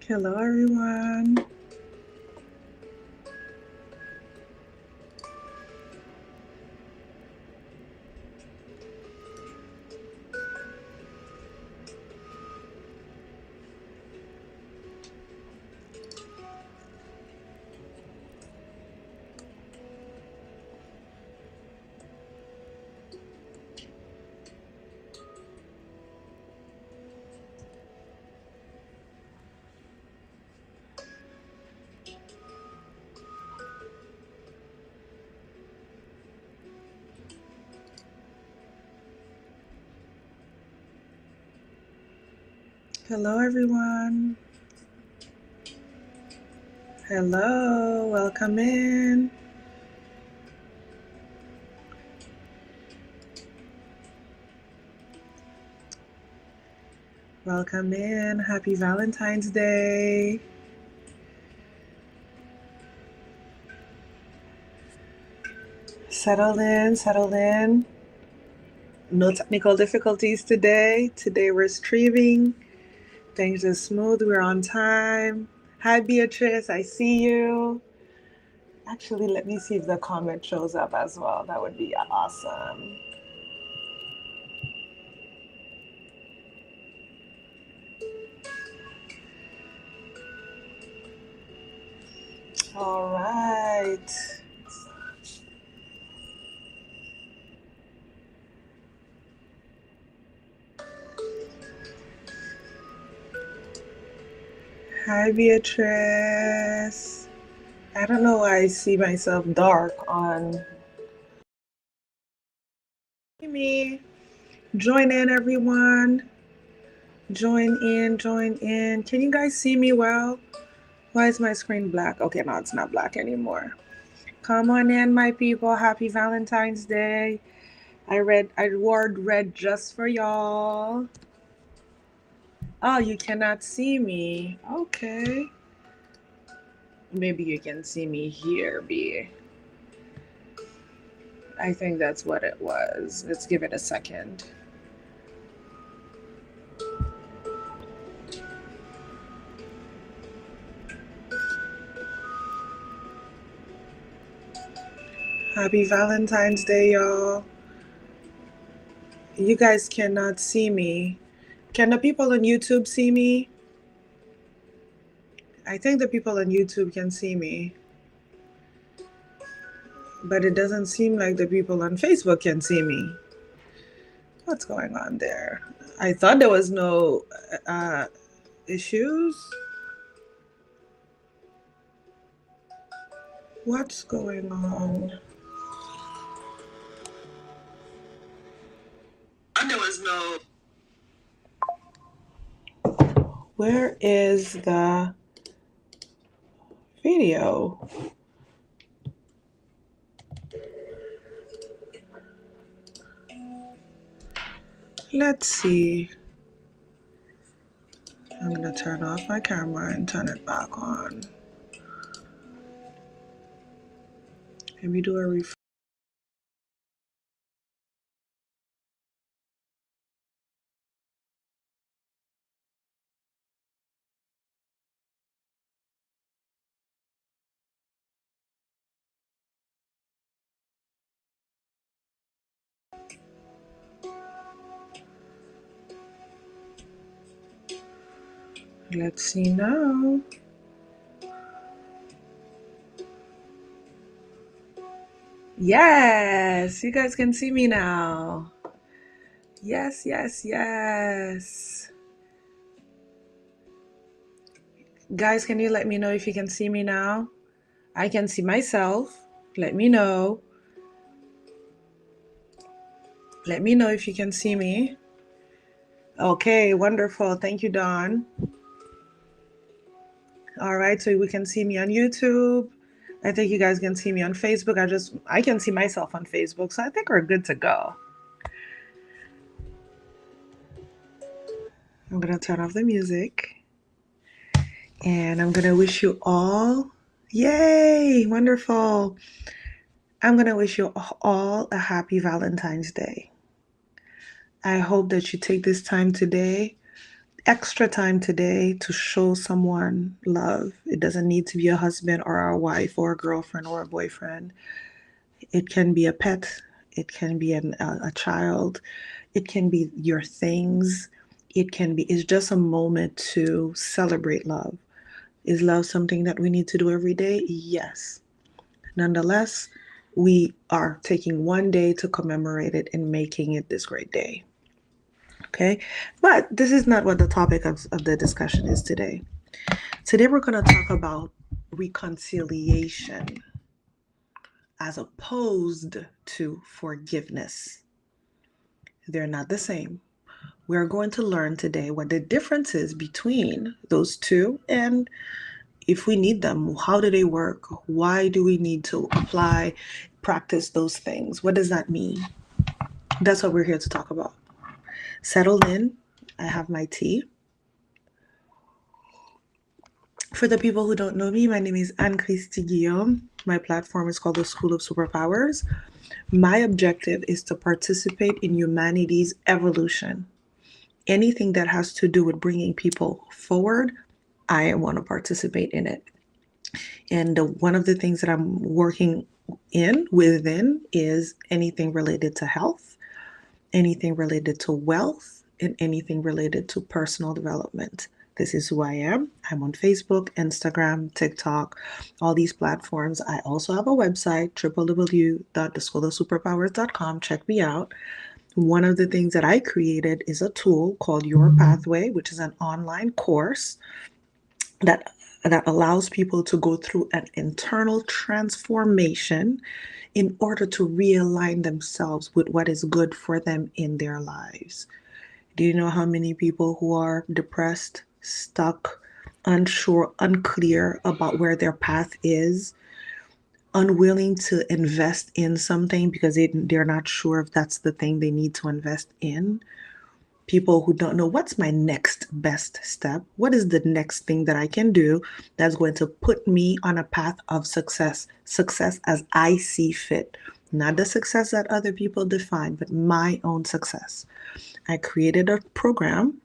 Hello, everyone. Hello, everyone. Hello, welcome in. Welcome in. Happy Valentine's Day. Settle in, settle in. No technical difficulties today. Today we're streaming. Things are smooth. We're on time. Hi, Beatrice. I see you. Actually, let me see if the comment shows up as well. That would be awesome. All right. Hi, Beatrice. I don't know why I see myself dark on me. Join in, everyone. Join in, join in. Can you guys see me well? Why is my screen black? Okay, no, it's not black anymore. Come on in, my people. Happy Valentine's Day. I wore red just for y'all. Oh, you cannot see me. Okay. Maybe you can see me here, B. I think that's what it was. Let's give it a second. Happy Valentine's Day, y'all. You guys cannot see me. Can the people on YouTube see me? I think the people on YouTube can see me. But it doesn't seem like the people on Facebook can see me. What's going on there? I thought there was no issues. What's going on? And there was no. Where is the video? Let's see. I'm gonna turn off my camera and turn it back on. Maybe do a refresh. Let's see now. Yes, you guys can see me now. Yes, yes, yes. Guys, can you let me know if you can see me now? I can see myself. Let me know. Let me know if you can see me. Okay, wonderful. Thank you, Dawn. All right, so we can see me on YouTube. I think you guys can see me on Facebook. I can see myself on Facebook, so I think we're good to go. I'm gonna turn off the music and I'm gonna wish you all, yay, wonderful. I'm gonna wish you all a happy Valentine's Day. I hope that you take this time today, extra time today, to show someone love. It doesn't need to be a husband or a wife or a girlfriend or a boyfriend. It can be a pet, it can be a child, it can be your things. It's just a moment to celebrate love. Is love something that we need to do every day? Yes. Nonetheless, we are taking one day to commemorate it and making it this great day. Okay? But this is not what the topic of the discussion is today. Today, we're going to talk about reconciliation as opposed to forgiveness. They're not the same. We are going to learn today what the difference is between those two, and if we need them, how do they work? Why do we need to practice those things? What does that mean? That's what we're here to talk about. Settle in. I have my tea. For the people who don't know me, my name is Anne-Christie Guillaume. My platform is called the School of Superpowers. My objective is to participate in humanity's evolution. Anything that has to do with bringing people forward, I want to participate in it. And one of the things that I'm working within is anything related to health, anything related to wealth, and anything related to personal development. This is who I am. I'm on Facebook, Instagram, TikTok, all these platforms. I also have a website, www.theschoolofsuperpowers.com. Check me out. One of the things that I created is a tool called Your Pathway, which is an online course that allows people to go through an internal transformation in order to realign themselves with what is good for them in their lives. Do you know how many people who are depressed, stuck, unsure, unclear about where their path is, unwilling to invest in something because they're not sure if that's the thing they need to invest in? People who don't know, what's my next best step? What is the next thing that I can do that's going to put me on a path of success? Success as I see fit, not the success that other people define, but my own success. I created a program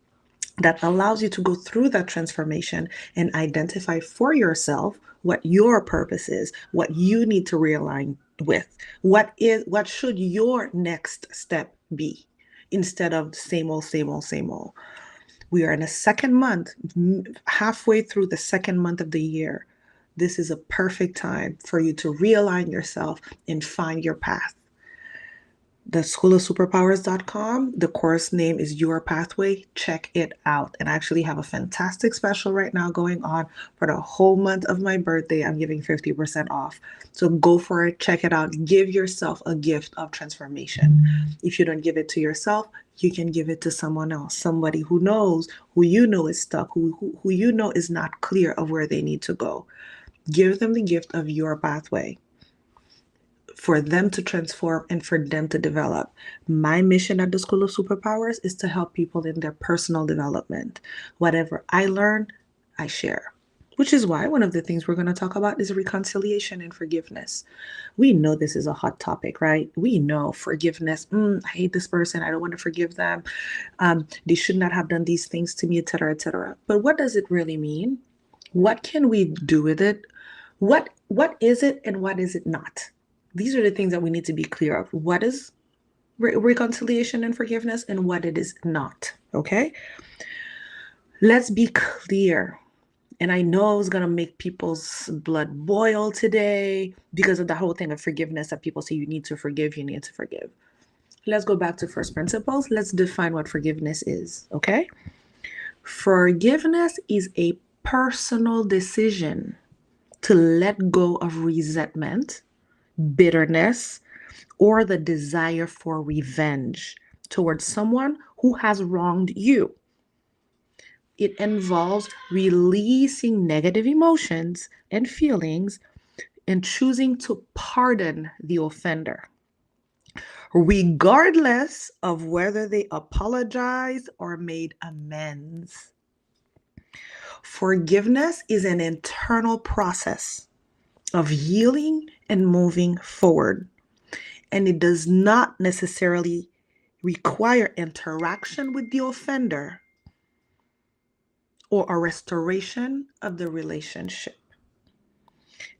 that allows you to go through that transformation and identify for yourself what your purpose is, what you need to realign with, what should your next step be, instead of same old, same old, same old. We are in a second month, halfway through the second month of the year. This is a perfect time for you to realign yourself and find your path. The schoolofsuperpowers.com. The course name is Your Pathway. Check it out. And I actually have a fantastic special right now going on for the whole month of my birthday. I'm giving 50% off. So go for it. Check it out. Give yourself a gift of transformation. If you don't give it to yourself, you can give it to someone else, somebody who knows, who you know is stuck, who you know is not clear of where they need to go. Give them the gift of Your Pathway, for them to transform and for them to develop. My mission at the School of Superpowers is to help people in their personal development. Whatever I learn, I share. Which is why one of the things we're going to talk about is reconciliation and forgiveness. We know this is a hot topic, right? We know forgiveness. I hate this person. I don't want to forgive them. They should not have done these things to me, etc., etc. But what does it really mean? What can we do with it? What is it and what is it not? These are the things that we need to be clear of. What is reconciliation and forgiveness and what it is not, okay? Let's be clear. And I know it's going to make people's blood boil today because of the whole thing of forgiveness that people say you need to forgive, you need to forgive. let's go back to first principles. Let's define what forgiveness is, okay? Forgiveness is a personal decision to let go of resentment, bitterness, or the desire for revenge towards someone who has wronged you. It involves releasing negative emotions and feelings and choosing to pardon the offender, regardless of whether they apologized or made amends. Forgiveness is an internal process of healing and moving forward, and it does not necessarily require interaction with the offender or a restoration of the relationship.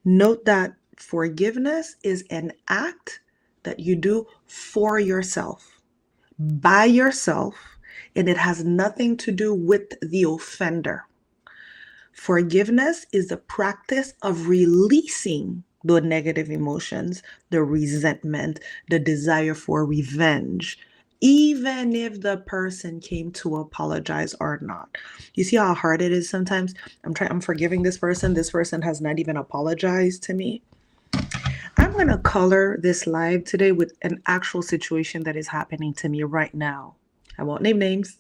Note that forgiveness is an act that you do for yourself, by yourself, and it has nothing to do with the offender. Forgiveness is the practice of releasing the negative emotions, the resentment, the desire for revenge, even if the person came to apologize or not. You see how hard it is sometimes? I'm forgiving this person. This person has not even apologized to me. I'm going to color this live today with an actual situation that is happening to me right now. I won't name names,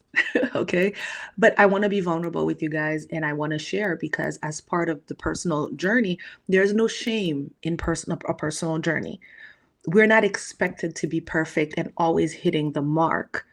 okay? But I want to be vulnerable with you guys and I want to share because as part of the personal journey, there's no shame in a personal journey. We're not expected to be perfect and always hitting the mark.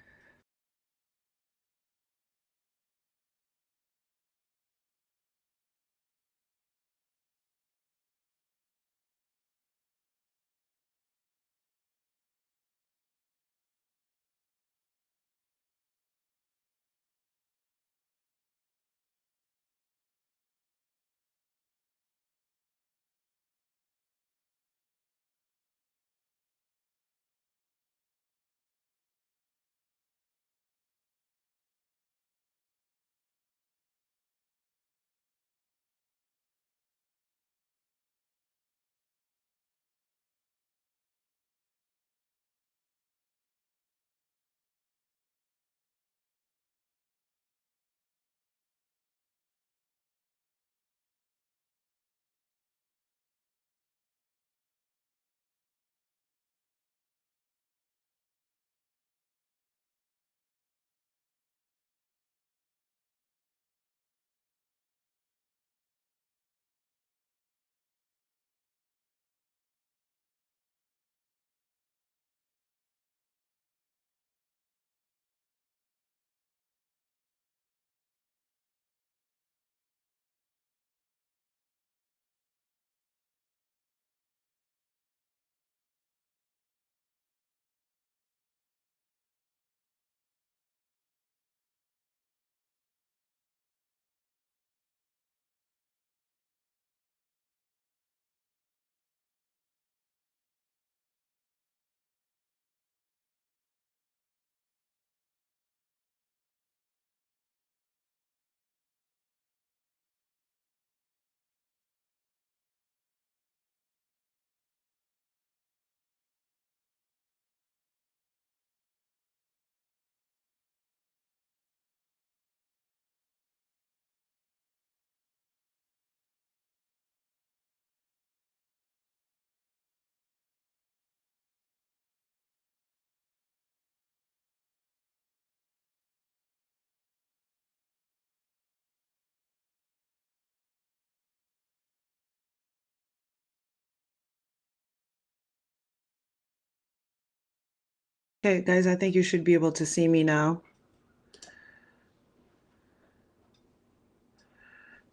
Okay, guys, I think you should be able to see me now.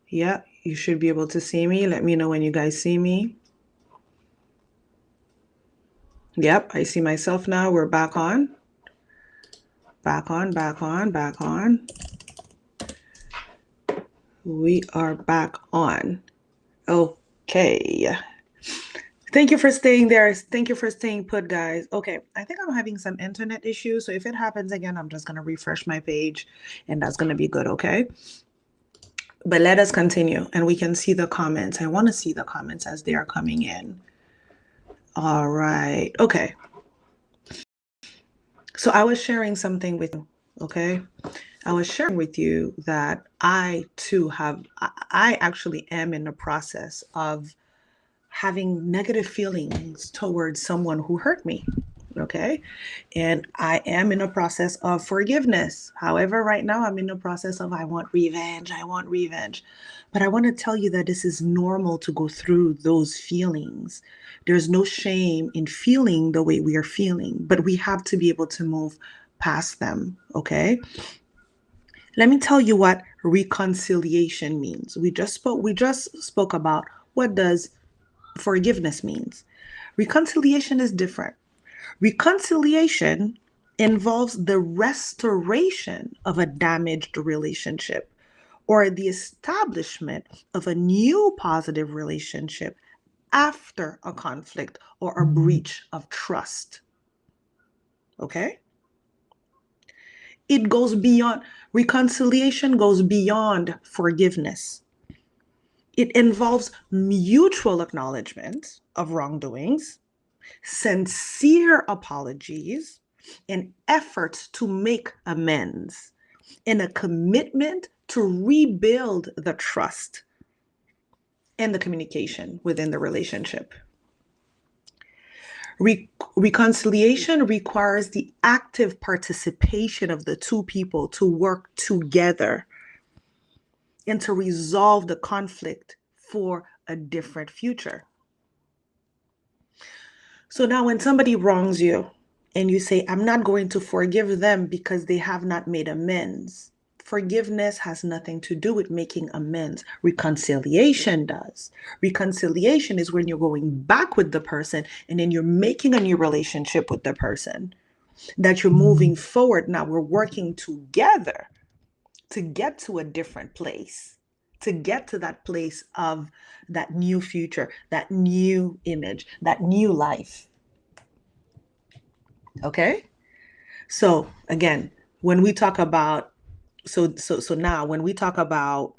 Yeah, you should be able to see me. Let me know when you guys see me. Yep, I see myself now. We're back on. Back on, back on, back on. We are back on. Okay. Thank you for staying there. Thank you for staying put, guys. Okay, I think I'm having some internet issues. So if it happens again, I'm just going to refresh my page and that's going to be good, okay? But let us continue and we can see the comments. I want to see the comments as they are coming in. All right. Okay. So I was sharing something with you, okay? I was sharing with you that I too I actually am in the process of having negative feelings towards someone who hurt me. Okay. And I am in a process of forgiveness. However, right now I'm in the process of I want revenge. I want revenge. But I want to tell you that this is normal to go through those feelings. There's no shame in feeling the way we are feeling, but we have to be able to move past them. Okay. Let me tell you what reconciliation means. We just spoke about what does forgiveness means. Reconciliation is different. Reconciliation involves the restoration of a damaged relationship or the establishment of a new positive relationship after a conflict or a breach of trust. Okay? It goes beyond, reconciliation goes beyond forgiveness. It involves mutual acknowledgement of wrongdoings, sincere apologies, and efforts to make amends, and a commitment to rebuild the trust and the communication within the relationship. Reconciliation requires the active participation of the two people to work together and to resolve the conflict for a different future. So now, when somebody wrongs you and you say, I'm not going to forgive them because they have not made amends, forgiveness has nothing to do with making amends. Reconciliation does. Reconciliation is when you're going back with the person and then you're making a new relationship with the person, that you're moving forward. Now we're working together to get to a different place, to get to that place of that new future, that new image, that new life. Okay? So again, when we talk about so now when we talk about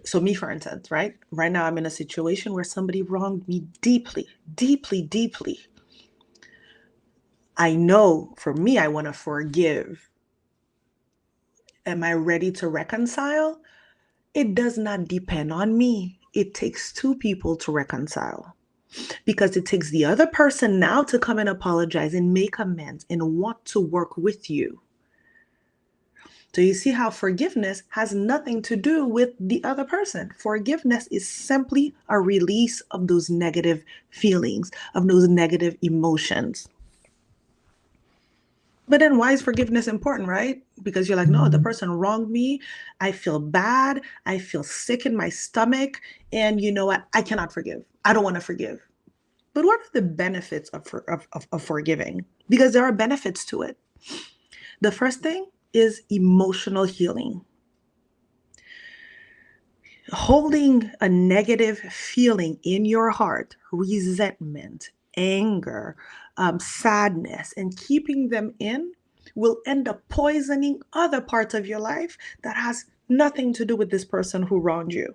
so me for instance, right now I'm in a situation where somebody wronged me deeply, deeply, deeply. I know for me, I want to forgive. Am I ready to reconcile? It does not depend on me. It takes two people to reconcile, because it takes the other person now to come and apologize and make amends and want to work with you. So you see how forgiveness has nothing to do with the other person. Forgiveness is simply a release of those negative feelings, of those negative emotions. But then why is forgiveness important, right? Because you're like, no, the person wronged me. I feel bad. I feel sick in my stomach. And you know what? I cannot forgive. I don't want to forgive. But what are the benefits of forgiving? Because there are benefits to it. The first thing is emotional healing. Holding a negative feeling in your heart, resentment, anger, sadness, and keeping them in will end up poisoning other parts of your life that has nothing to do with this person who wronged you.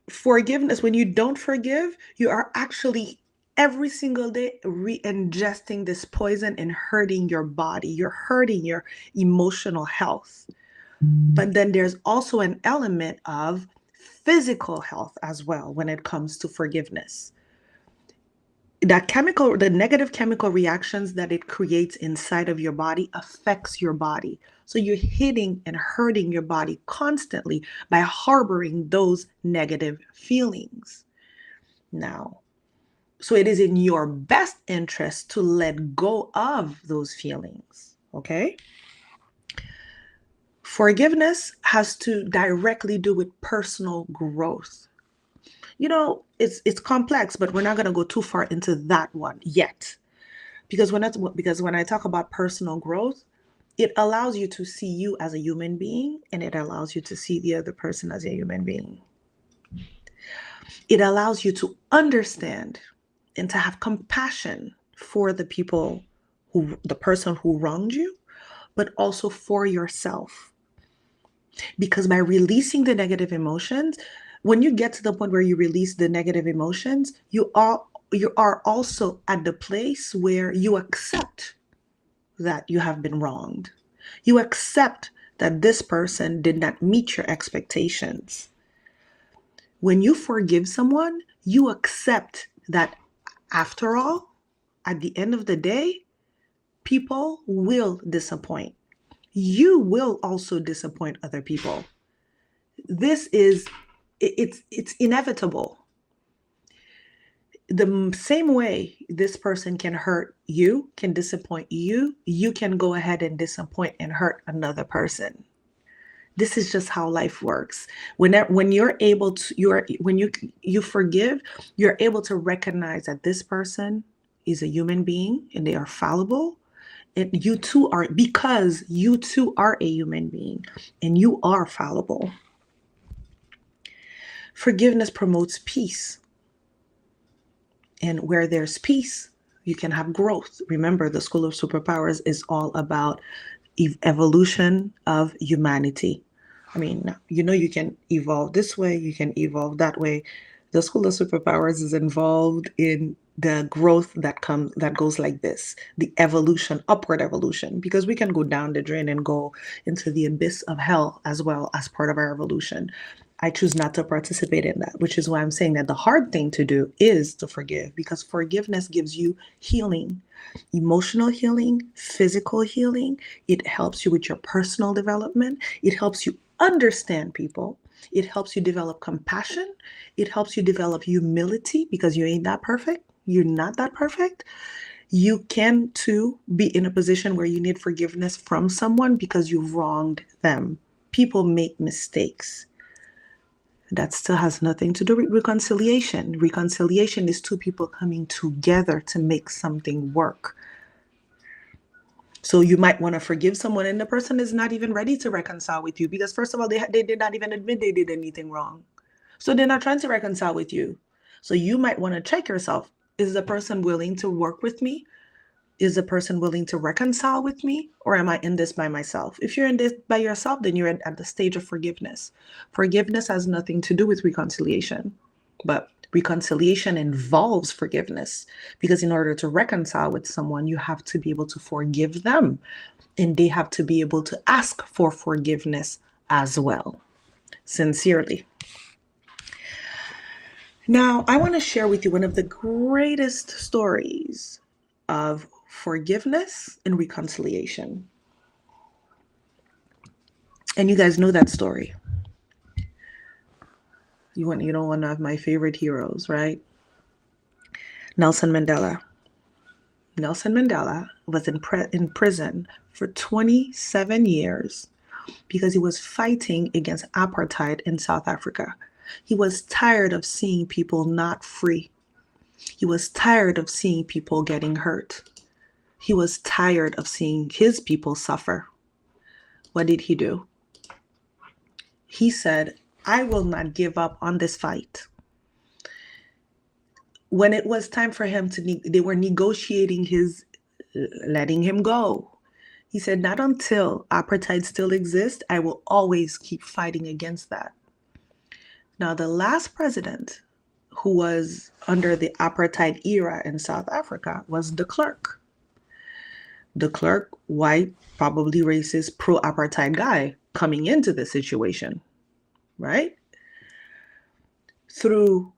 Forgiveness, when you don't forgive, you are actually every single day re-ingesting this poison and hurting your body. You're hurting your emotional health. But then there's also an element of physical health as well when it comes to forgiveness. The negative chemical reactions that it creates inside of your body affects your body. So you're hitting and hurting your body constantly by harboring those negative feelings. Now, so it is in your best interest to let go of those feelings. Okay? Forgiveness has to directly do with personal growth. It's complex, but we're not going to go too far into that one yet. Because when I talk about personal growth, it allows you to see you as a human being, and it allows you to see the other person as a human being. It allows you to understand and to have compassion for the person who wronged you, but also for yourself. Because by releasing the negative emotions, when you get to the point where you release the negative emotions, you are you are also at the place where you accept that you have been wronged. You accept that this person did not meet your expectations. When you forgive someone, you accept that after all, at the end of the day, people will disappoint. You will also disappoint other people. This is it's inevitable. The same way this person can hurt you, can disappoint you, you can go ahead and disappoint and hurt another person. This is just how life works. When you're able to, when you forgive, you're able to recognize that this person is a human being and they are fallible. And you too are, because you too are a human being and you are fallible. Forgiveness promotes peace. And where there's peace, you can have growth. Remember, the School of Superpowers is all about evolution of humanity. I mean, you can evolve this way, you can evolve that way. The School of Superpowers is involved in the growth that goes like this, the evolution, upward evolution, because we can go down the drain and go into the abyss of hell as well as part of our evolution. I choose not to participate in that, which is why I'm saying that the hard thing to do is to forgive, because forgiveness gives you healing, emotional healing, physical healing. It helps you with your personal development. It helps you understand people. It helps you develop compassion. It helps you develop humility, because you ain't that perfect. You're not that perfect. You can too be in a position where you need forgiveness from someone because you've wronged them. People make mistakes. That still has nothing to do with reconciliation. Reconciliation is two people coming together to make something work. So you might want to forgive someone and the person is not even ready to reconcile with you because, first of all, they did not even admit they did anything wrong. So they're not trying to reconcile with you. So you might want to check yourself. Is the person willing to work with me? Is the person willing to reconcile with me? Or am I in this by myself? If you're in this by yourself, then you're at the stage of forgiveness. Forgiveness has nothing to do with reconciliation, but reconciliation involves forgiveness, because in order to reconcile with someone, you have to be able to forgive them, and they have to be able to ask for forgiveness as well, sincerely. Now, I want to share with you one of the greatest stories of forgiveness and reconciliation. And you guys know that story. You know one of my favorite heroes, right? Nelson Mandela. Nelson Mandela was in prison for 27 years because he was fighting against apartheid in South Africa. He was tired of seeing people not free. He was tired of seeing people getting hurt. He was tired of seeing his people suffer. What did he do? He said, I will not give up on this fight. When it was time for him they were negotiating his letting him go. He said, not until apartheid still exists, I will always keep fighting against that. Now, the last president who was under the apartheid era in South Africa was de Klerk. De Klerk, white, probably racist, pro-apartheid guy coming into the situation, right? Through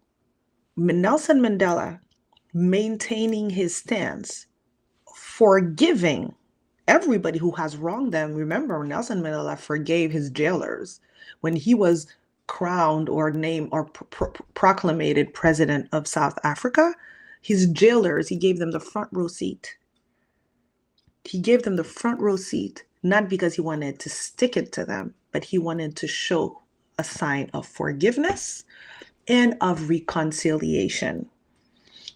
Nelson Mandela maintaining his stance, forgiving everybody who has wronged them. Remember, Nelson Mandela forgave his jailers when he was crowned or named or proclaimed president of South Africa. His jailers, he gave them the front row seat. He gave them the front row seat, not because he wanted to stick it to them, but he wanted to show a sign of forgiveness and of reconciliation.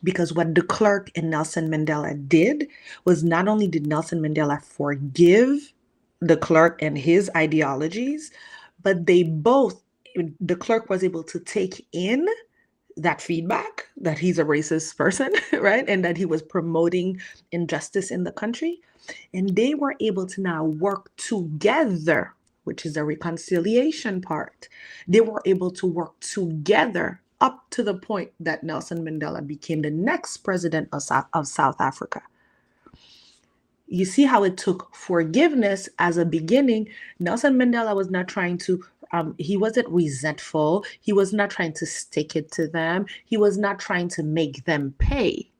Because what de Klerk and Nelson Mandela did was, not only did Nelson Mandela forgive de Klerk and his ideologies, but de Klerk was able to take in that feedback that he's a racist person, right? And that he was promoting injustice in the country. And they were able to now work together, which is the reconciliation part. They were able to work together up to the point that Nelson Mandela became the next president of South Africa. You see how it took forgiveness as a beginning. Nelson Mandela was not trying to, he wasn't resentful. He was not trying to stick it to them. He was not trying to make them pay.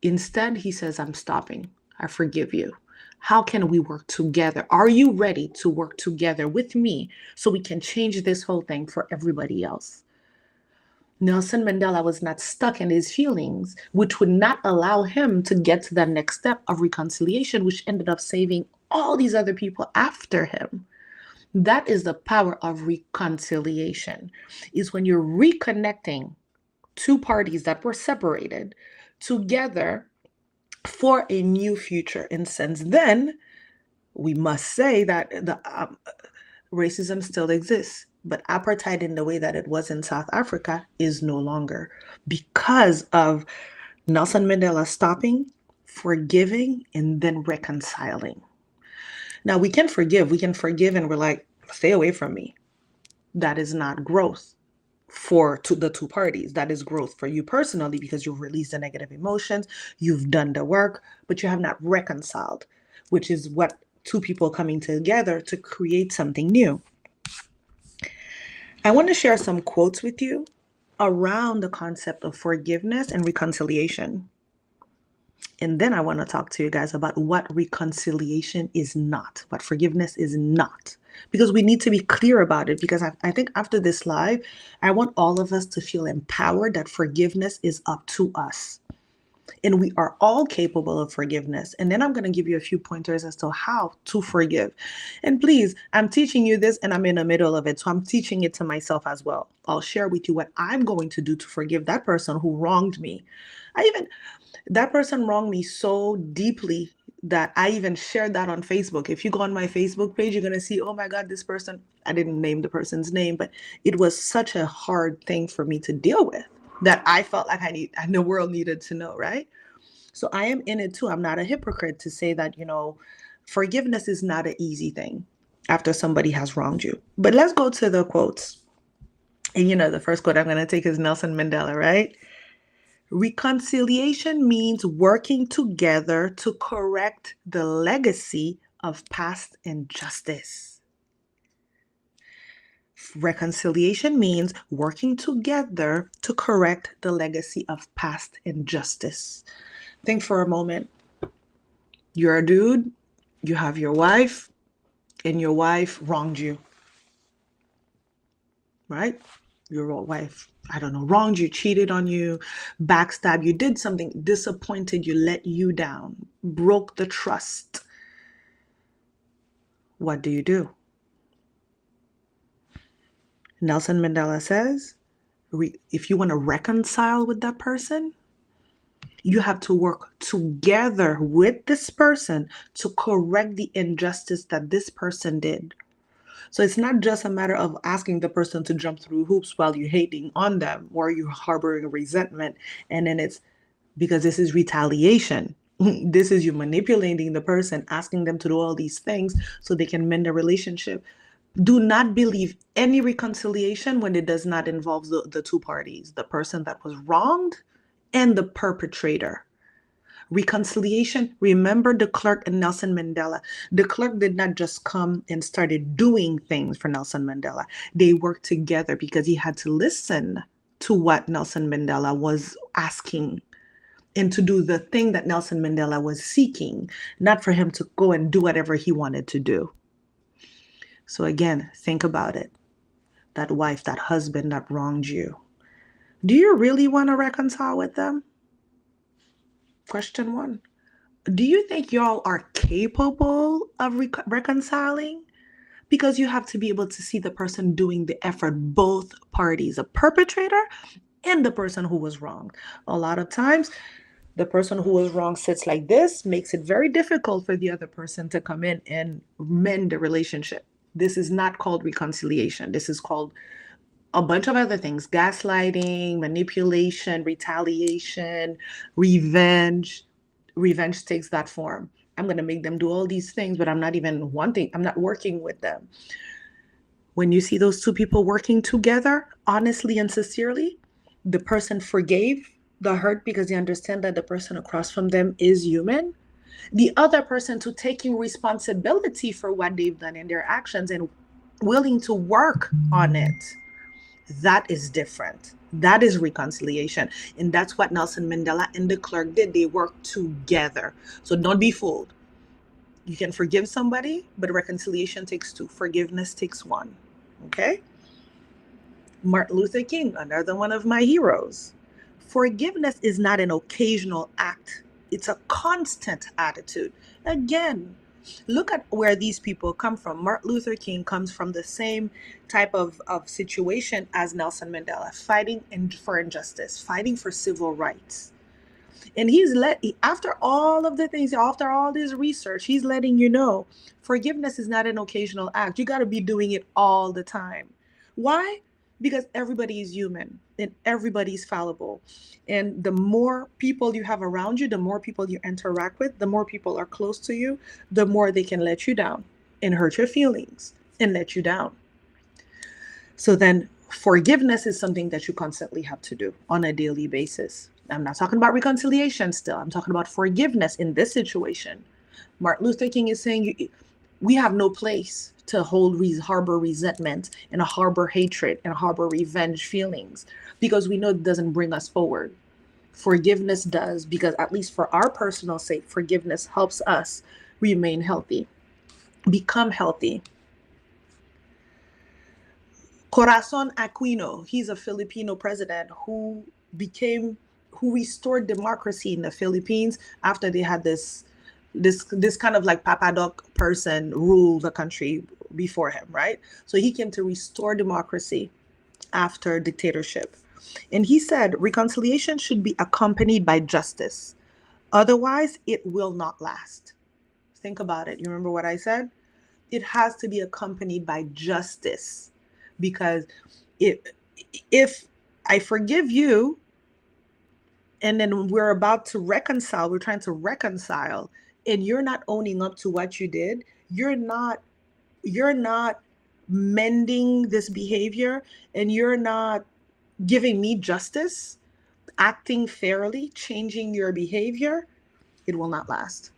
Instead, he says, I'm stopping. I forgive you. How can we work together? Are you ready to work together with me so we can change this whole thing for everybody else? Nelson Mandela was not stuck in his feelings, which would not allow him to get to that next step of reconciliation, which ended up saving all these other people after him. That is the power of reconciliation, is when you're reconnecting two parties that were separated together for a new future. And since then, we must say that the racism still exists, but apartheid in the way that it was in South Africa is no longer, because of Nelson Mandela stopping, forgiving, and then reconciling. Now we can forgive and we're like, stay away from me. That is not growth for the two parties. That is growth for you personally, because you've released the negative emotions, you've done the work, but you have not reconciled, which is what two people coming together to create something new. I want to share some quotes with you around the concept of forgiveness and reconciliation. And then I want to talk to you guys about what reconciliation is not, what forgiveness is not, because we need to be clear about it. Because I think after this live, I want all of us to feel empowered that forgiveness is up to us. And we are all capable of forgiveness. And then I'm going to give you a few pointers as to how to forgive. And please, I'm teaching you this and I'm in the middle of it. So I'm teaching it to myself as well. I'll share with you what I'm going to do to forgive that person who wronged me. That person wronged me so deeply that I even shared that on Facebook. If you go on my Facebook page, you're going to see, oh my God, this person, I didn't name the person's name, but it was such a hard thing for me to deal with that I felt like the world needed to know, right? So I am in it too. I'm not a hypocrite to say that, forgiveness is not an easy thing after somebody has wronged you. But let's go to the quotes. And the first quote I'm going to take is Nelson Mandela, right? Reconciliation means working together to correct the legacy of past injustice. Reconciliation means working together to correct the legacy of past injustice. Think for a moment. You're a dude, you have your wife, and your wife wronged you. Right? Your wife, I don't know, wronged you, cheated on you, backstabbed you, did something, disappointed you, let you down, broke the trust. What do? Nelson Mandela says, if you want to reconcile with that person, you have to work together with this person to correct the injustice that this person did. So it's not just a matter of asking the person to jump through hoops while you're hating on them or you're harboring resentment. And then it's because this is retaliation. This is you manipulating the person, asking them to do all these things so they can mend the relationship. Do not believe any reconciliation when it does not involve the two parties, the person that was wronged and the perpetrator. Reconciliation, remember de Klerk and Nelson Mandela. De Klerk did not just come and started doing things for Nelson Mandela. They worked together because he had to listen to what Nelson Mandela was asking and to do the thing that Nelson Mandela was seeking, not for him to go and do whatever he wanted to do. So again, think about it. That wife, that husband that wronged you. Do you really want to reconcile with them? Question one. Do you think y'all are capable of reconciling? Because you have to be able to see the person doing the effort, both parties, the perpetrator and the person who was wronged. A lot of times, the person who was wrong sits like this, makes it very difficult for the other person to come in and mend the relationship. This is not called reconciliation. This is called a bunch of other things: gaslighting, manipulation, retaliation, revenge. Revenge takes that form. I'm going to make them do all these things, but I'm not working with them. When you see those two people working together, honestly and sincerely, the person forgave the hurt because they understand that the person across from them is human. The other person to taking responsibility for what they've done in their actions and willing to work on it. That is different. That is reconciliation. And that's what Nelson Mandela and de Klerk did. They worked together. So don't be fooled. You can forgive somebody, but reconciliation takes two. Forgiveness takes one. Okay? Martin Luther King, another one of my heroes. Forgiveness is not an occasional act, it's a constant attitude. Again, look at where these people come from. Martin Luther King comes from the same type of situation as Nelson Mandela, fighting for injustice, fighting for civil rights. And after all of the things, after all this research, he's letting you know forgiveness is not an occasional act. You got to be doing it all the time. Why? Because everybody is human and everybody's fallible. And the more people you have around you, the more people you interact with, the more people are close to you, the more they can let you down and hurt your feelings and let you down. So then forgiveness is something that you constantly have to do on a daily basis. I'm not talking about reconciliation still. I'm talking about forgiveness in this situation. Martin Luther King is saying we have no place to harbor resentment and harbor hatred and harbor revenge feelings because we know it doesn't bring us forward. Forgiveness does, because at least for our personal sake, forgiveness helps us remain healthy, become healthy. Corazon Aquino, he's a Filipino president who restored democracy in the Philippines after they had this kind of like Papa Doc person rule the country before him, right? So he came to restore democracy after dictatorship. And he said reconciliation should be accompanied by justice. Otherwise, it will not last. Think about it. You remember what I said? It has to be accompanied by justice. Because if I forgive you and then we're about to reconcile, we're trying to reconcile, and you're not owning up to what you did, you're not mending this behavior, and you're not giving me justice, acting fairly, changing your behavior, it will not last.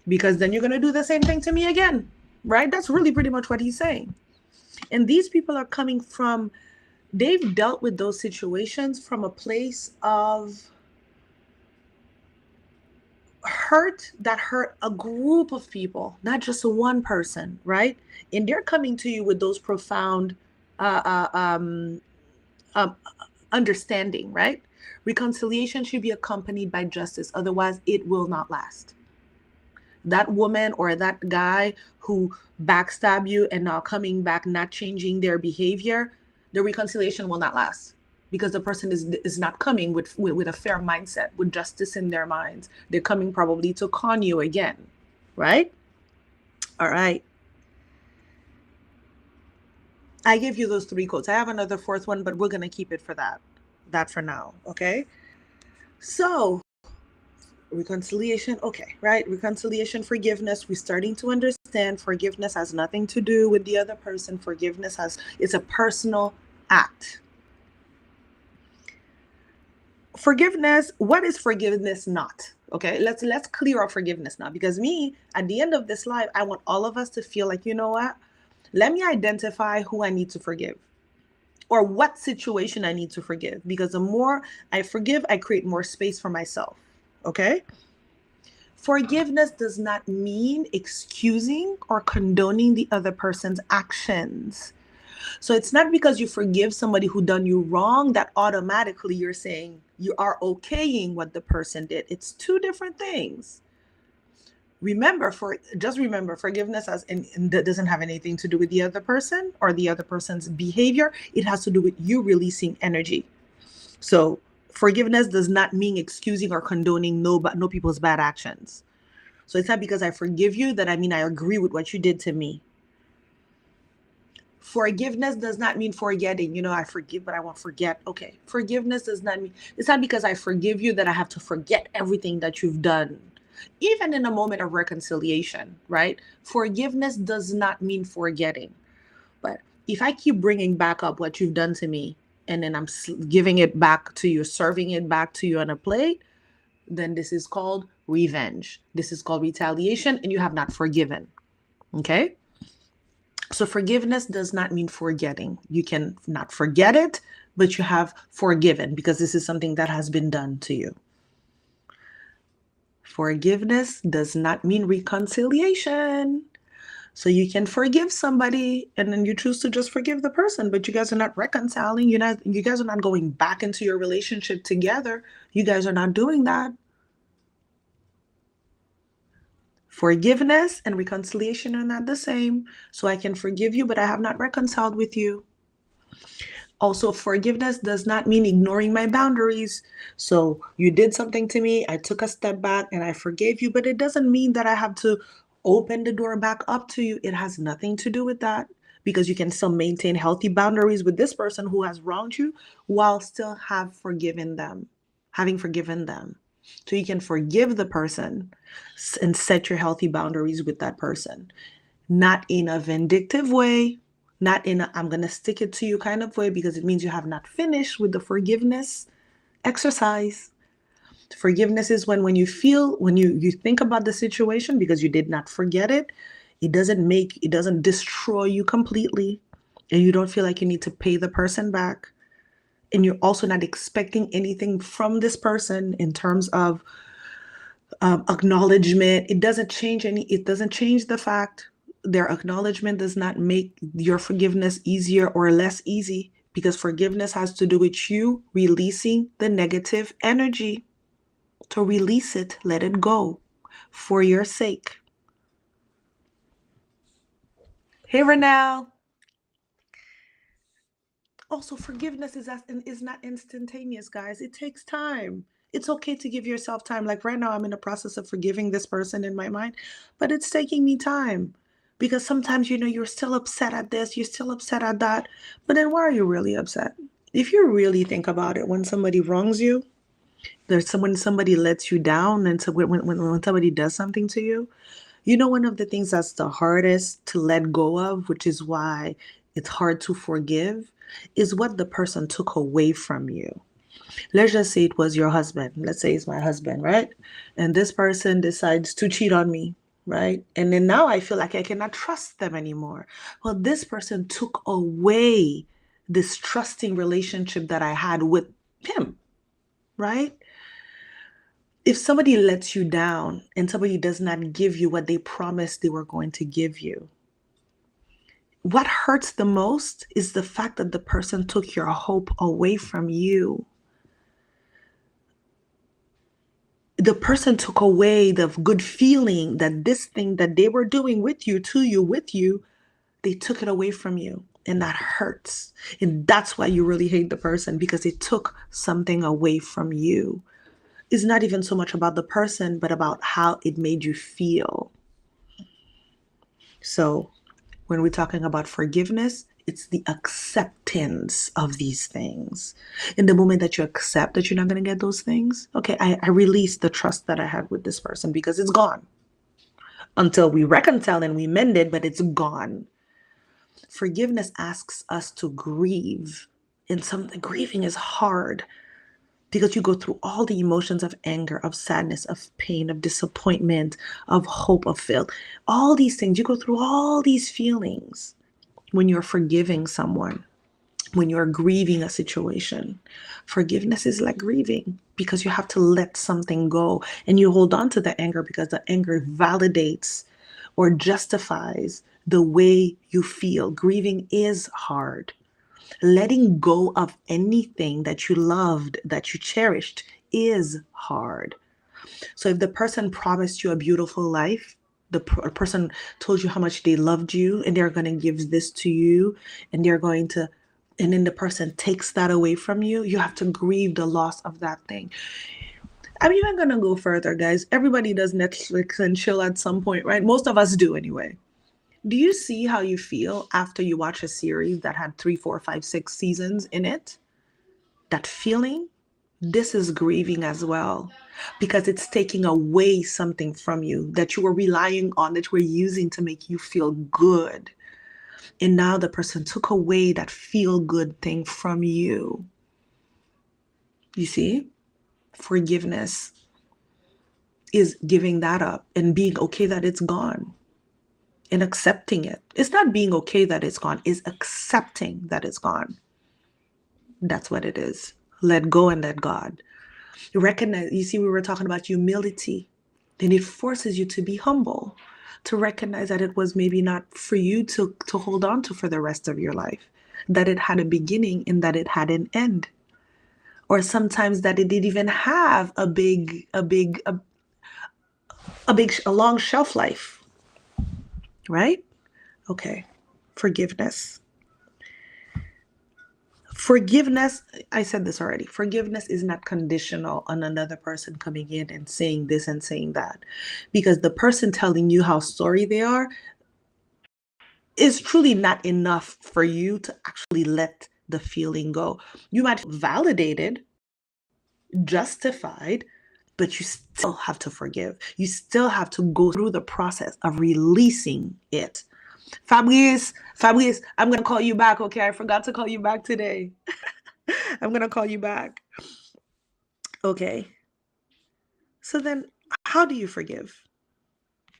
Because then you're going to do the same thing to me again, right? That's really pretty much what he's saying. And these people are coming from, they've dealt with those situations from a place of hurt that hurt a group of people, not just one person, right? And they're coming to you with those profound understanding, right? Reconciliation should be accompanied by justice. Otherwise, it will not last. That woman or that guy who backstab you and now coming back, not changing their behavior, the reconciliation will not last because the person is not coming with a fair mindset, with justice in their minds. They're coming probably to con you again, right? All right. I gave you those 3 quotes. I have another 4th one, but we're going to keep it for that for now. Okay. So reconciliation, okay, right? Reconciliation, forgiveness. We're starting to understand forgiveness has nothing to do with the other person. It's a personal act. Forgiveness, what is forgiveness not? Okay, let's clear up forgiveness now, because at the end of this life, I want all of us to feel like, you know what? Let me identify who I need to forgive or what situation I need to forgive, because the more I forgive, I create more space for myself. Okay? Forgiveness does not mean excusing or condoning the other person's actions. So it's not because you forgive somebody who done you wrong that automatically you're saying you are okaying what the person did. It's 2 different things. Remember, forgiveness and that doesn't have anything to do with the other person or the other person's behavior. It has to do with you releasing energy. So forgiveness does not mean excusing or condoning no people's bad actions. So it's not because I forgive you that I mean I agree with what you did to me. Forgiveness does not mean forgetting. I forgive, but I won't forget. Okay. Forgiveness does not mean, it's not because I forgive you that I have to forget everything that you've done. Even in a moment of reconciliation, right? Forgiveness does not mean forgetting. But if I keep bringing back up what you've done to me, and then I'm giving it back to you, serving it back to you on a plate, then this is called revenge. This is called retaliation, and you have not forgiven. Okay? So forgiveness does not mean forgetting. You can not forget it, but you have forgiven because this is something that has been done to you. Forgiveness does not mean reconciliation. So you can forgive somebody and then you choose to just forgive the person, but you guys are not reconciling. You guys are not going back into your relationship together. You guys are not doing that. Forgiveness and reconciliation are not the same. So I can forgive you, but I have not reconciled with you. Also, forgiveness does not mean ignoring my boundaries. So you did something to me, I took a step back and I forgave you, but it doesn't mean that I have to open the door back up to you. It has nothing to do with that because you can still maintain healthy boundaries with this person who has wronged you while still having forgiven them. So you can forgive the person and set your healthy boundaries with that person, not in a vindictive way, not in a I'm going to stick it to you kind of way, because it means you have not finished with the forgiveness exercise. Forgiveness is when you think about the situation because you did not forget it. It doesn't destroy you completely, and you don't feel like you need to pay the person back. And you're also not expecting anything from this person in terms of acknowledgement. It doesn't change the fact. Their acknowledgement does not make your forgiveness easier or less easy, because forgiveness has to do with you releasing the negative energy. To release it, let it go for your sake. Hey, Renelle. Also, forgiveness is not instantaneous, guys. It takes time. It's okay to give yourself time. Like right now, I'm in the process of forgiving this person in my mind, but it's taking me time. Because sometimes, you're still upset at this, you're still upset at that. But then why are you really upset? If you really think about it, when somebody wrongs you, when somebody lets you down, and so when somebody does something to you, one of the things that's the hardest to let go of, which is why it's hard to forgive, is what the person took away from you. Let's just say it was your husband. Let's say it's my husband, right? And this person decides to cheat on me, right? And then now I feel like I cannot trust them anymore. Well, this person took away this trusting relationship that I had with him, right? If somebody lets you down and somebody does not give you what they promised they were going to give you, what hurts the most is the fact that the person took your hope away from you. The person took away the good feeling that this thing that they were doing with you, to you, with you, they took it away from you. And that hurts. And that's why you really hate the person, because they took something away from you. It's not even so much about the person, but about how it made you feel. So when we're talking about forgiveness, it's the acceptance of these things. In the moment that you accept that you're not going to get those things, okay, I release the trust that I had with this person because it's gone. Until we reconcile and we mend it, but it's gone. Forgiveness asks us to grieve. And grieving is hard because you go through all the emotions of anger, of sadness, of pain, of disappointment, of hope, of fail. All these things, you go through all these feelings when you're forgiving someone, when you're grieving a situation. Forgiveness is like grieving because you have to let something go, and you hold on to the anger because the anger validates or justifies the way you feel. Grieving is hard. Letting go of anything that you loved, that you cherished, is hard. So if the person promised you a beautiful life, the person told you how much they loved you and they're going to give this to you, and then the person takes that away from you, you have to grieve the loss of that thing. I'm even going to go further, guys. Everybody does Netflix and chill at some point, right? Most of us do anyway. Do you see how you feel after you watch a series that had 3, 4, 5, 6 seasons in it? That feeling? This is grieving as well, because it's taking away something from you that you were relying on, that you were using to make you feel good. And now the person took away that feel good thing from you. You see, forgiveness is giving that up and being okay that it's gone and accepting it. It's not being okay that it's gone, it's accepting that it's gone. That's what it is. Let go and let God. Recognize, you see, we were talking about humility. Then it forces you to be humble, to recognize that it was maybe not for you to hold on to for the rest of your life, that it had a beginning and that it had an end. Or sometimes that it didn't even have a long shelf life, right? Okay. Forgiveness. Forgiveness, I said this already. Forgiveness is not conditional on another person coming in and saying this and saying that. Because the person telling you how sorry they are is truly not enough for you to actually let the feeling go. You might feel validated, justified, but you still have to forgive. You still have to go through the process of releasing it. Fabrice, I'm going to call you back, okay? I forgot to call you back today. I'm going to call you back. Okay. So then how do you forgive?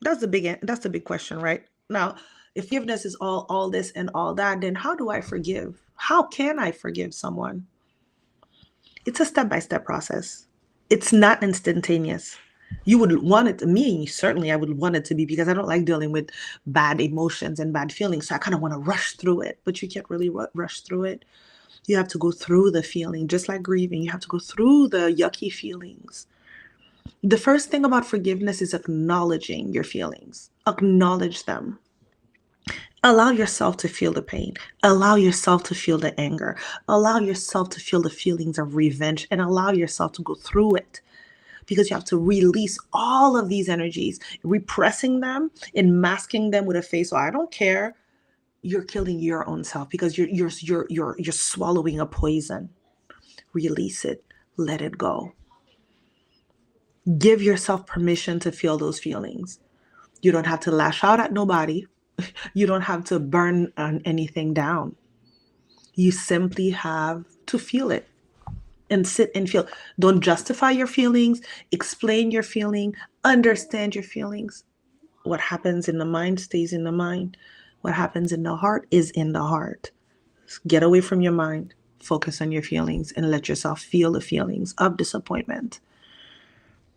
That's the big question, right? Now, if forgiveness is all this and all that, then how do I forgive? How can I forgive someone? It's a step-by-step process. It's not instantaneous. You would want it to me, certainly I would want it to be, because I don't like dealing with bad emotions and bad feelings. So I kind of want to rush through it, but you can't really rush through it. You have to go through the feeling, just like grieving. You have to go through the yucky feelings. The first thing about forgiveness is acknowledging your feelings. Acknowledge them. Allow yourself to feel the pain. Allow yourself to feel the anger. Allow yourself to feel the feelings of revenge, and allow yourself to go through it, because you have to release all of these energies. Repressing them and masking them with a face, "Oh, I don't care." You're killing your own self, because you're swallowing a poison. Release it. Let it go. Give yourself permission to feel those feelings. You don't have to lash out at nobody. You don't have to burn anything down. You simply have to feel it and sit and feel. Don't justify your feelings. Explain your feeling. Understand your feelings. What happens in the mind stays in the mind. What happens in the heart is in the heart. Get away from your mind. Focus on your feelings and let yourself feel the feelings of disappointment.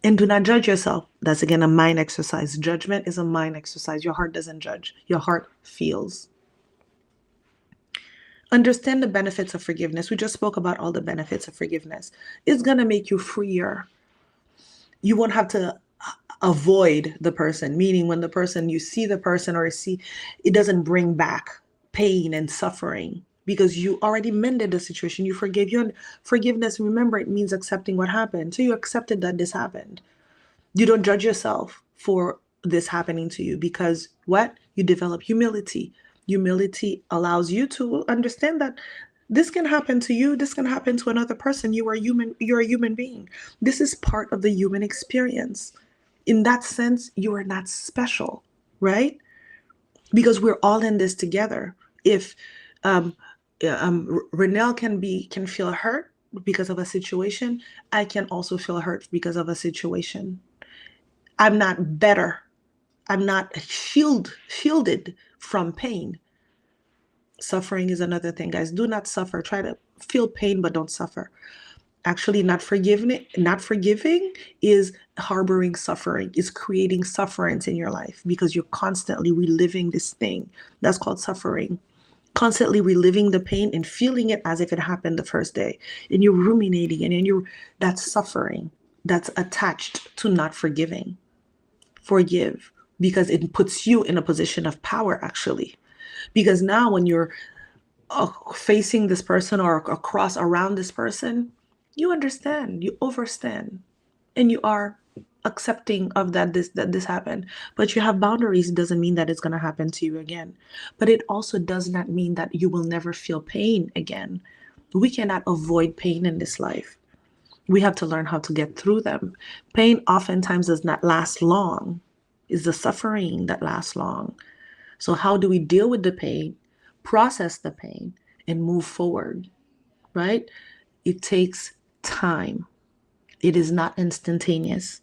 And do not judge yourself. That's again a mind exercise. Judgment is a mind exercise. Your heart doesn't judge. Your heart feels. Understand the benefits of forgiveness. We just spoke about all the benefits of forgiveness. It's going to make you freer. You won't have to avoid the person, meaning when the person, you see the person or see, it doesn't bring back pain and suffering, because you already mended the situation. You forgave. You, forgiveness, remember, it means accepting what happened. So you accepted that this happened. You don't judge yourself for this happening to you, because what? You develop humility. Humility allows you to understand that this can happen to you. This can happen to another person. You are human. You're a human being. This is part of the human experience. In that sense, you are not special, right? Because we're all in this together. If Renelle can feel hurt because of a situation, I can also feel hurt because of a situation. I'm not better. I'm not shielded from pain. Suffering is another thing, guys. Do not suffer. Try to feel pain, but don't suffer. Actually, not forgiving is harboring suffering, is creating sufferance in your life, because you're constantly reliving this thing. That's called suffering. Constantly reliving the pain and feeling it as if it happened the first day. And you're ruminating it, and that's suffering. That's attached to not forgiving. Forgive, because it puts you in a position of power, actually. Because now when you're facing this person or across around this person, you understand, you overstand, and you are accepting of that this happened. But you have boundaries. It doesn't mean that it's going to happen to you again. But it also does not mean that you will never feel pain again. We cannot avoid pain in this life. We have to learn how to get through them. Pain oftentimes does not last long. It's the suffering that lasts long. So how do we deal with the pain? process the pain, and move forward, right? It takes time. It is not instantaneous.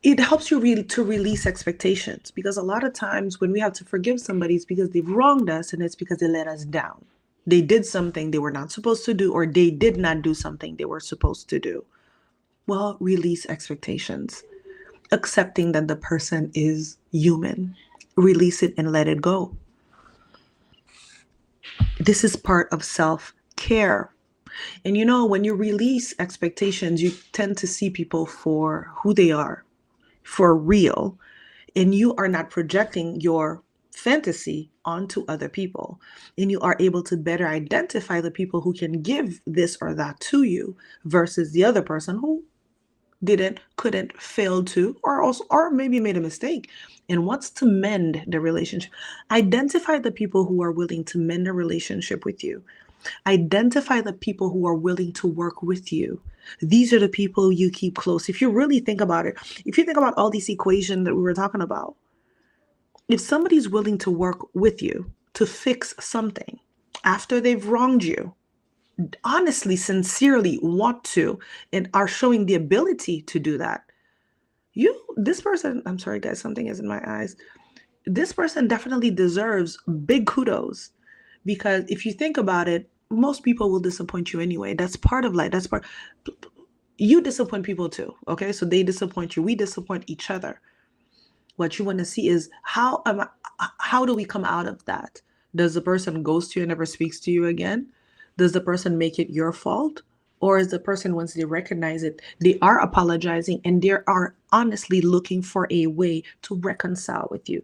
It helps you really to release expectations, because a lot of times when we have to forgive somebody, it's because they've wronged us and it's because they let us down. They did something they were not supposed to do, or they did not do something they were supposed to do. Well, release expectations, accepting that the person is human. Release it and let it go. This is part of self-care. And when you release expectations, you tend to see people for who they are, for real, and you are not projecting your fantasy onto other people. And you are able to better identify the people who can give this or that to you versus the other person who didn't, couldn't, failed to, or maybe made a mistake and wants to mend the relationship. Identify the people who are willing to mend a relationship with you. Identify the people who are willing to work with you. These are the people you keep close. If you really think about it, if you think about all these equations that we were talking about, if somebody's willing to work with you to fix something after they've wronged you, honestly, sincerely want to, and are showing the ability to do that, this person, I'm sorry guys, something is in my eyes. This person definitely deserves big kudos, because if you think about it, most people will disappoint you anyway. That's part of life. You disappoint people too. Okay. So they disappoint you. We disappoint each other. What you want to see is how do we come out of that? Does the person ghost you and never speaks to you again? Does the person make it your fault? Or is the person, once they recognize it, they are apologizing and they are honestly looking for a way to reconcile with you?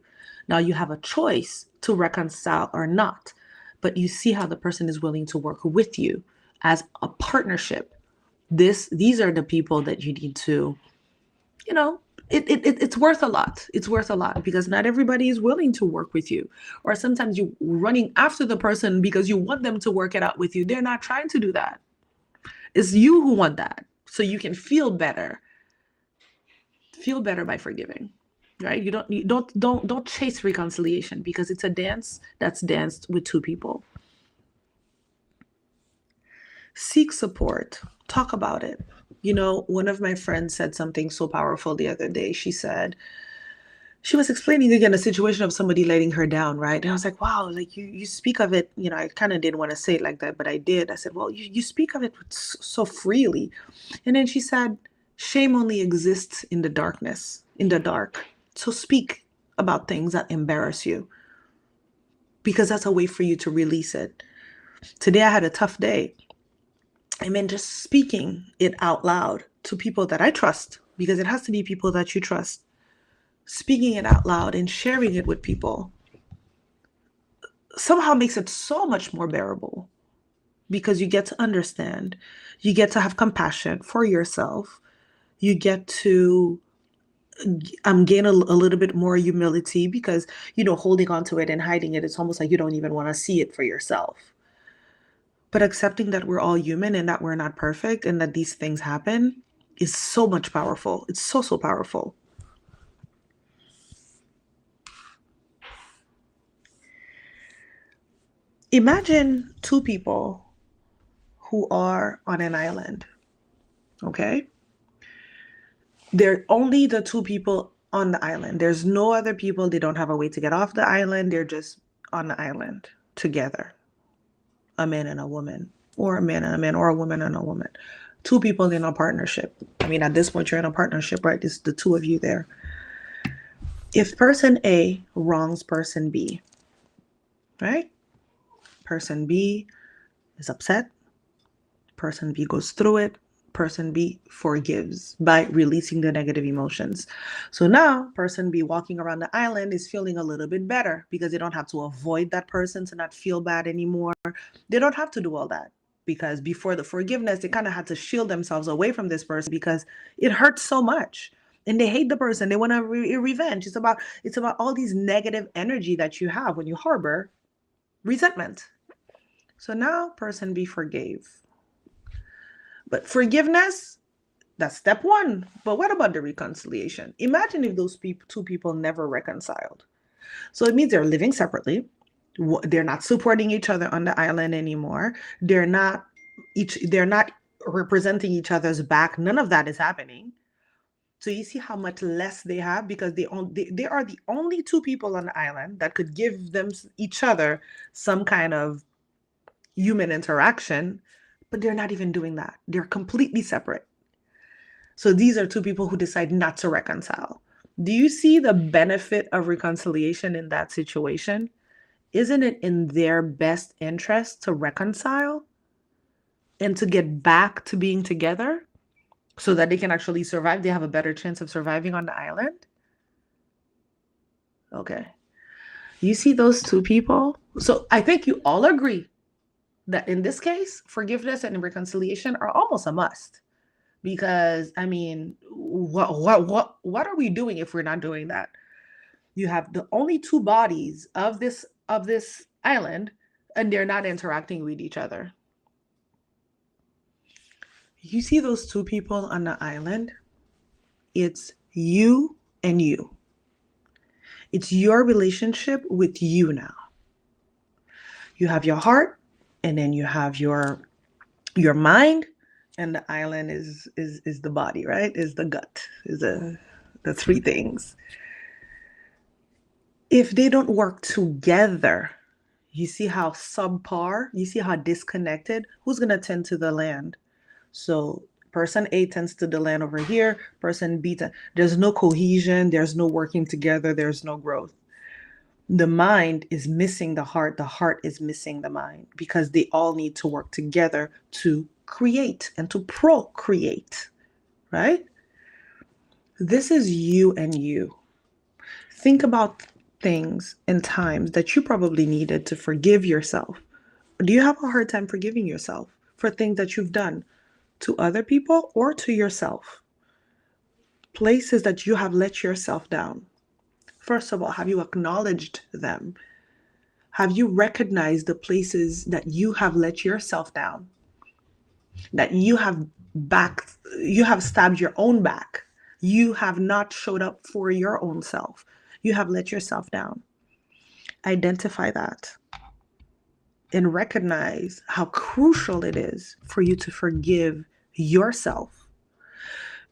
Now you have a choice to reconcile or not, but you see how the person is willing to work with you as a partnership. These are the people that you need to, you know, it's worth a lot. It's worth a lot, because not everybody is willing to work with you. Or sometimes you running after the person because you want them to work it out with you. They're not trying to do that. It's you who want that. So you can feel better. Feel better by forgiving. Right? You don't chase reconciliation, because it's a dance that's danced with two people. Seek support. Talk about it. One of my friends said something so powerful the other day. She was explaining again a situation of somebody letting her down, right? And I was like, wow, like you speak of it. I kind of didn't want to say it like that, but I did. I said, well, you speak of it so freely. And then she said, shame only exists in the darkness, in the dark. So speak about things that embarrass you, because that's a way for you to release it. Today I had a tough day. I mean, just speaking it out loud to people that I trust, because it has to be people that you trust. Speaking it out loud and sharing it with people somehow makes it so much more bearable, because you get to understand, you get to have compassion for yourself, you get to gain a little bit more humility, because holding on to it and hiding it, it's almost like you don't even want to see it for yourself. But accepting that we're all human and that we're not perfect and that these things happen is so much powerful. It's so powerful. Imagine two people who are on an island, okay? They're only the two people on the island. There's no other people. They don't have a way to get off the island. They're just on the island together. A man and a woman, or a man and a man, or a woman and a woman. Two people in a partnership. I mean, at this point, you're in a partnership, right? It's the two of you there. If person A wrongs person B, right? Person B is upset. Person B goes through it. Person B forgives by releasing the negative emotions. So now person B walking around the island is feeling a little bit better, because they don't have to avoid that person to not feel bad anymore. They don't have to do all that, because before the forgiveness, they kind of had to shield themselves away from this person because it hurts so much. And they hate the person. They want to revenge. It's about all these negative energy that you have when you harbor resentment. So now person B forgave. But forgiveness That's step one. But what about the reconciliation? Imagine if those two people never reconciled. So it means they're living separately. They're not supporting each other on the island anymore. They're not representing each other's back. None of that is happening. So you see how much less they have because they are the only two people on the island that could give them each other some kind of human interaction, but they're not even doing that. They're completely separate. So these are two people who decide not to reconcile. Do you see the benefit of reconciliation in that situation? Isn't it in their best interest to reconcile and to get back to being together so that they can actually survive? They have a better chance of surviving on the island? Okay. You see those two people? So I think you all agree that in this case, forgiveness and reconciliation are almost a must. Because I mean, what are we doing if we're not doing that? You have the only two bodies of this island, and they're not interacting with each other. You see those two people on the island? It's you and you. It's your relationship with you now. You have your heart, and then you have your mind, and the island is the body, right? Is the gut, is the three things. If they don't work together, you see how subpar, you see how disconnected, who's going to tend to the land? So person A tends to the land over here, person B, there's no cohesion, there's no working together, there's no growth. The mind is missing the heart is missing the mind, because they all need to work together to create and to procreate, right? This is you and you. Think about things and times that you probably needed to forgive yourself. Do you have a hard time forgiving yourself for things that you've done to other people or to yourself? Places that you have let yourself down. First of all, have you acknowledged them? Have you recognized the places that you have let yourself down? That you have stabbed your own back. You have not showed up for your own self. You have let yourself down. Identify that and recognize how crucial it is for you to forgive yourself.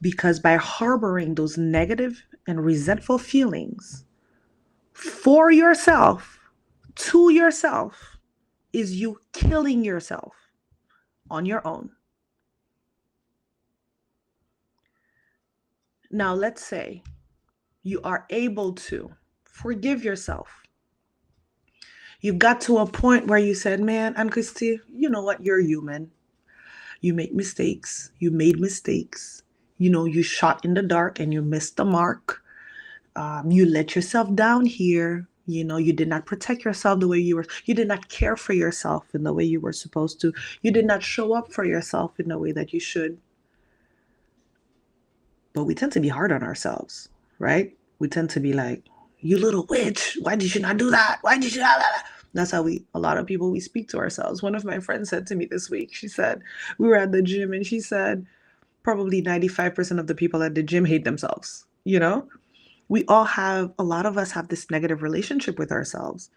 Because by harboring those negative and resentful feelings for yourself, to yourself, is you killing yourself on your own. Now, let's say you are able to forgive yourself. You've got to a point where you said, man, Anne Christie, you know what? You're human. You make mistakes. You made mistakes. You shot in the dark and you missed the mark. You let yourself down here. You did not protect yourself the way you were. You did not care for yourself in the way you were supposed to. You did not show up for yourself in the way that you should. But we tend to be hard on ourselves, right? We tend to be like, you little witch, why did you not do that? Why did you not? That's how a lot of people, we speak to ourselves. One of my friends said to me this week, she said, we were at the gym and she said, probably 95% of the people at the gym hate themselves. A lot of us have this negative relationship with ourselves.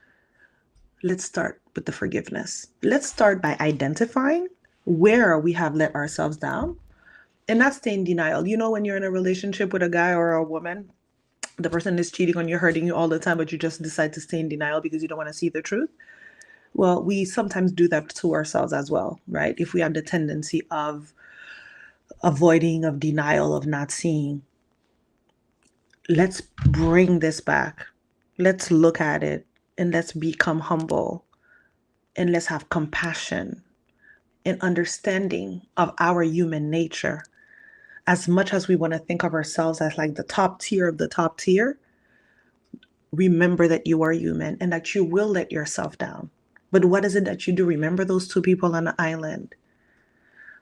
Let's start with the forgiveness. Let's start by identifying where we have let ourselves down and not stay in denial. When you're in a relationship with a guy or a woman, the person is cheating on you, hurting you all the time, but you just decide to stay in denial because you don't want to see the truth. Well, we sometimes do that to ourselves as well, right? If we have the tendency of avoiding, of denial, of not seeing. Let's bring this back. Let's look at it and let's become humble and let's have compassion and understanding of our human nature. As much as we want to think of ourselves as like the top tier of the top tier, remember that you are human and that you will let yourself down. But what is it that you do? Remember those two people on the island.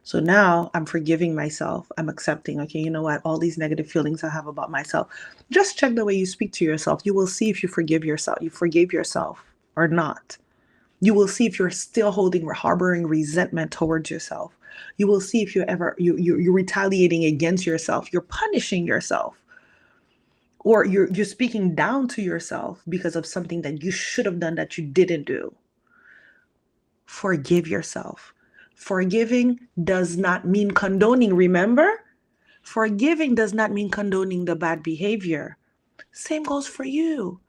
So now I'm forgiving myself. I'm accepting, okay, you know what? All these negative feelings I have about myself. Just check the way you speak to yourself. You will see if you forgive yourself, you forgave yourself or not. You will see if you're still harboring resentment towards yourself. You will see if you're retaliating against yourself, you're punishing yourself, or you're speaking down to yourself because of something that you should have done that you didn't do. Forgive yourself. Forgiving does not mean condoning, remember? Forgiving does not mean condoning the bad behavior. Same goes for you.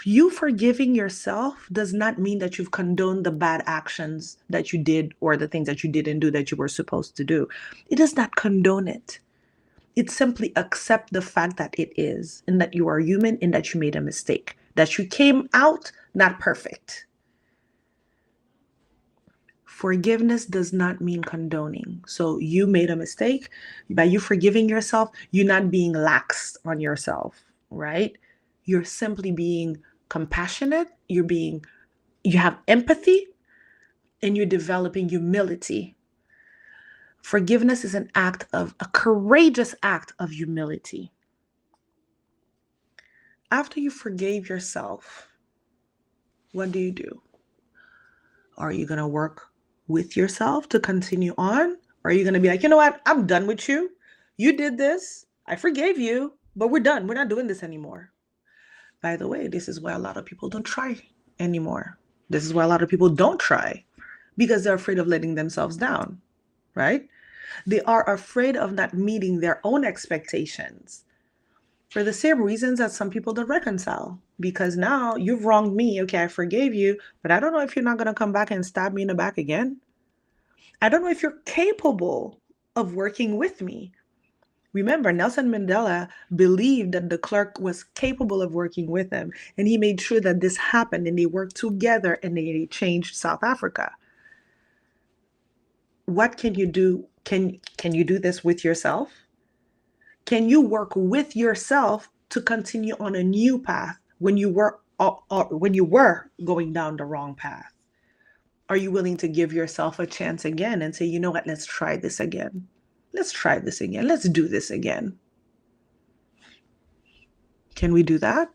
You forgiving yourself does not mean that you've condoned the bad actions that you did or the things that you didn't do that you were supposed to do. It does not condone it. It simply accept the fact that it is, and that you are human, and that you made a mistake, that you came out not perfect. Forgiveness does not mean condoning. So you made a mistake. By you forgiving yourself, you're not being lax on yourself, right? You're simply being compassionate. You have empathy, and you're developing humility. Forgiveness is a courageous act of humility. After you forgave yourself, what do? Are you going to work with yourself to continue on? Or are you going to be like, you know what? I'm done with you. You did this. I forgave you, but we're done. We're not doing this anymore. By the way, this is why a lot of people don't try anymore. This is why a lot of people don't try, because they're afraid of letting themselves down, right? They are afraid of not meeting their own expectations for the same reasons that some people don't reconcile. Because now you've wronged me. Okay, I forgave you, but I don't know if you're not going to come back and stab me in the back again. I don't know if you're capable of working with me. Remember, Nelson Mandela believed that de Klerk was capable of working with him, and he made sure that this happened, and they worked together, and they changed South Africa. What can you do? Can you do this with yourself? Can you work with yourself to continue on a new path when you were going down the wrong path? Are you willing to give yourself a chance again and say, you know what, let's try this again. Let's try this again. Let's do this again. Can we do that?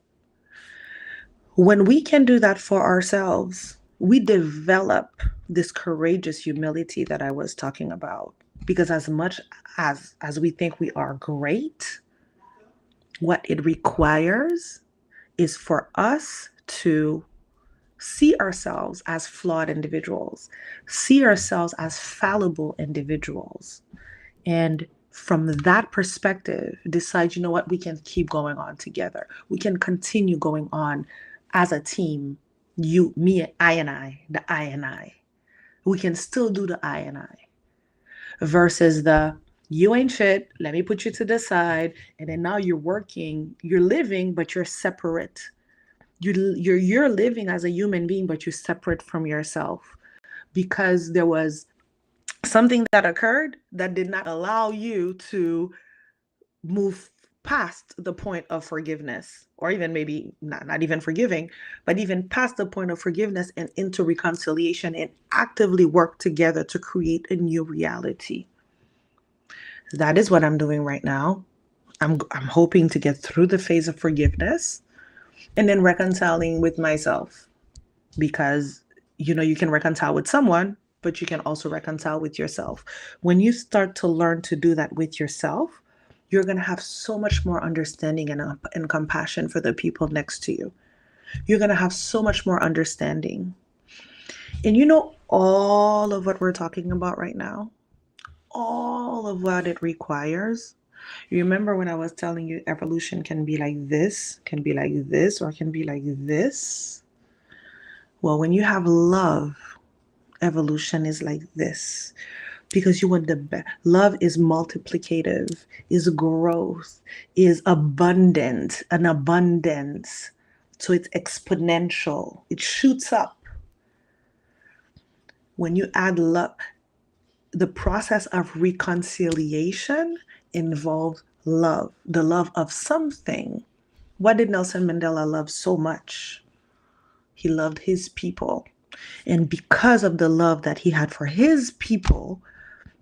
When we can do that for ourselves, we develop this courageous humility that I was talking about. Because as much as we think we are great, what it requires is for us to see ourselves as flawed individuals, see ourselves as fallible individuals. And from that perspective, decide, you know what, we can keep going on together. We can continue going on as a team. You, me, I and I, the I and I. We can still do the I and I. Versus the you ain't shit, let me put you to the side. And then now you're working, you're living, but you're separate. You're living as a human being, but you're separate from yourself because there was something that occurred that did not allow you to move past the point of forgiveness, or even maybe not even forgiving, but even past the point of forgiveness and into reconciliation, and actively work together to create a new reality. That is what I'm doing right now. I'm hoping to get through the phase of forgiveness and then reconciling with myself, because you can reconcile with someone, but you can also reconcile with yourself. When you start to learn to do that with yourself, you're going to have so much more understanding and compassion for the people next to you. You're going to have so much more understanding. And all of what we're talking about right now, all of what it requires. You remember when I was telling you evolution can be like this, or can be like this? Well, when you have love, evolution is like this. Because you want the best. Love is multiplicative, is growth, is abundant, an abundance. So it's exponential. It shoots up. When you add love, the process of reconciliation involves love, the love of something. What did Nelson Mandela love so much? He loved his people. And because of the love that he had for his people,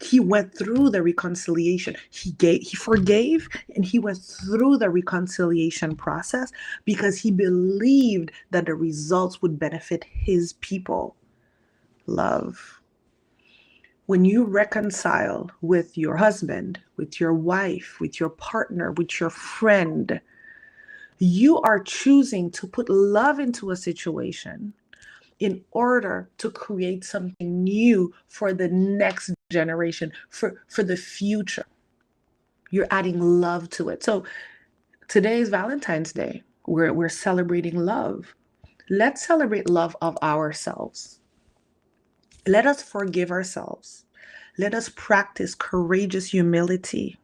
he went through the reconciliation. He forgave, and he went through the reconciliation process because he believed that the results would benefit his people. Love. When you reconcile with your husband, with your wife, with your partner, with your friend, you are choosing to put love into a situation in order to create something new for the next generation, for the future. You're adding love to it. So today is Valentine's Day. We're celebrating love. Let's celebrate love of ourselves. Let us forgive ourselves. Let us practice courageous humility.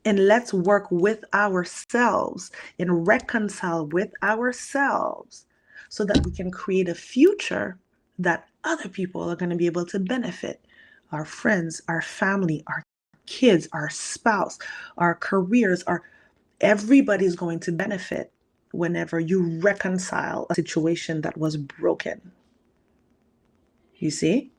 And let's work with ourselves and reconcile with ourselves so that we can create a future that other people are going to be able to benefit. Our friends, our family, our kids, our spouse, our careers, everybody's going to benefit whenever you reconcile a situation that was broken. You see?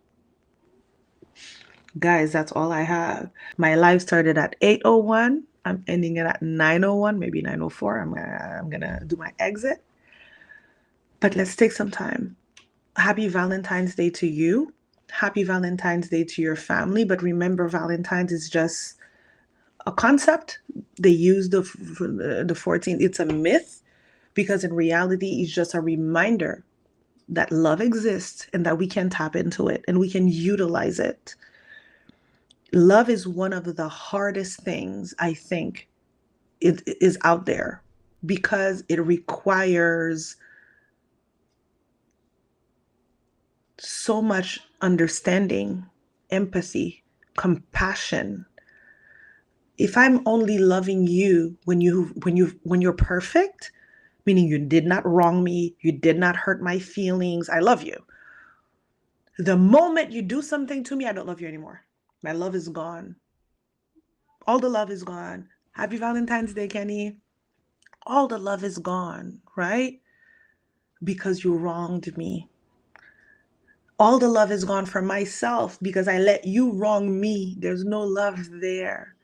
Guys, that's all I have. My live started at 8:01. I'm ending it at 9:01, maybe 9:04. I'm gonna do my exit. But let's take some time. Happy Valentine's Day to you. Happy Valentine's Day to your family. But remember, Valentine's is just a concept. They use the 14th. It's a myth because in reality, it's just a reminder that love exists and that we can tap into it and we can utilize it. Love is one of the hardest things I think it is out there because it requires so much understanding, empathy, compassion. If I'm only loving you when you're perfect, meaning you did not wrong me, you did not hurt my feelings, I love you. The moment you do something to me, I don't love you anymore. My love is gone. All the love is gone. Happy Valentine's Day, Kenny. All the love is gone, right? Because you wronged me. All the love is gone for myself because I let you wrong me. There's no love there.